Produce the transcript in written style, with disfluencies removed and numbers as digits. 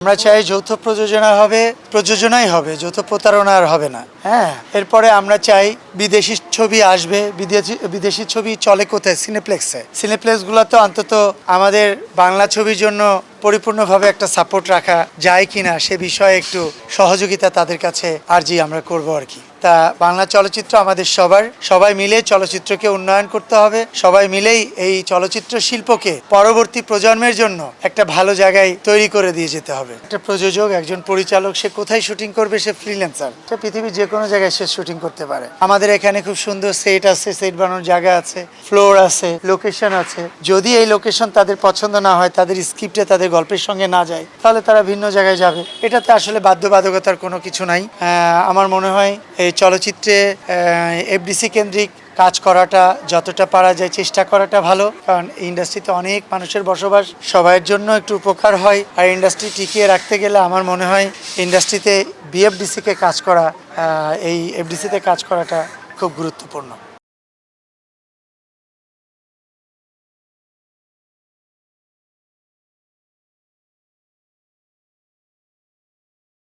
আমরা চাই যৌথ প্রযোজনাই হবে, যৌথ প্রতারণা আর হবে না। হ্যাঁ, এরপরে আমরা চাই বিদেশি ছবি আসবে। বিদেশি ছবি চলে কোথায়? সিনেপ্লেক্সগুলো তো অন্তত আমাদের বাংলা ছবির জন্য পরিপূর্ণভাবে একটা সাপোর্ট রাখা যায় কিনা সে বিষয়ে একটু সহযোগিতা তাদের কাছে আর্জি আমরা করব আর কি। তা বাংলা চলচ্চিত্র আমাদের সবাই মিলে চলচ্চিত্রকে উন্নয়ন করতে হবে। সবাই মিলেই এই চলচ্চিত্র শিল্পকে পরবর্তী প্রজন্মের জন্য একটা ভালো জায়গায় তৈরি করে দিয়ে যেতে হবে। একটা প্রযোজক, একজন পরিচালক, সে কোথায় শুটিং করবে? সে ফ্রিল্যান্সার, সে পৃথিবীর যে কোনো জায়গায় সে শুটিং করতে পারে। আমাদের এখানে খুব সুন্দর সেট আছে, সেট বানানোর জায়গা আছে, ফ্লোর আছে, লোকেশন আছে। যদি এই লোকেশন তাদের পছন্দ না হয়, তাদের স্ক্রিপ্টে তাদের গল্পের সঙ্গে না যায়, তাহলে তারা ভিন্ন জায়গায় যাবে। এটাতে আসলে বাধ্যবাধকতার কোনো কিছু নাই। আমার মনে হয় এই চলচ্চিত্রে এফডিসি কেন্দ্রিক কাজ করাটা যতটা পারা যায় চেষ্টা করাটা ভালো, কারণ ইন্ডাস্ট্রিতে অনেক মানুষের বসবাস, সবার জন্য একটু উপকার হয়। আর ইন্ডাস্ট্রি টিকিয়ে রাখতে গেলে আমার মনে হয় ইন্ডাস্ট্রিতে বিএফডিসিকে কাজ করা, এই এফডিসিতে কাজ করাটা খুব গুরুত্বপূর্ণ।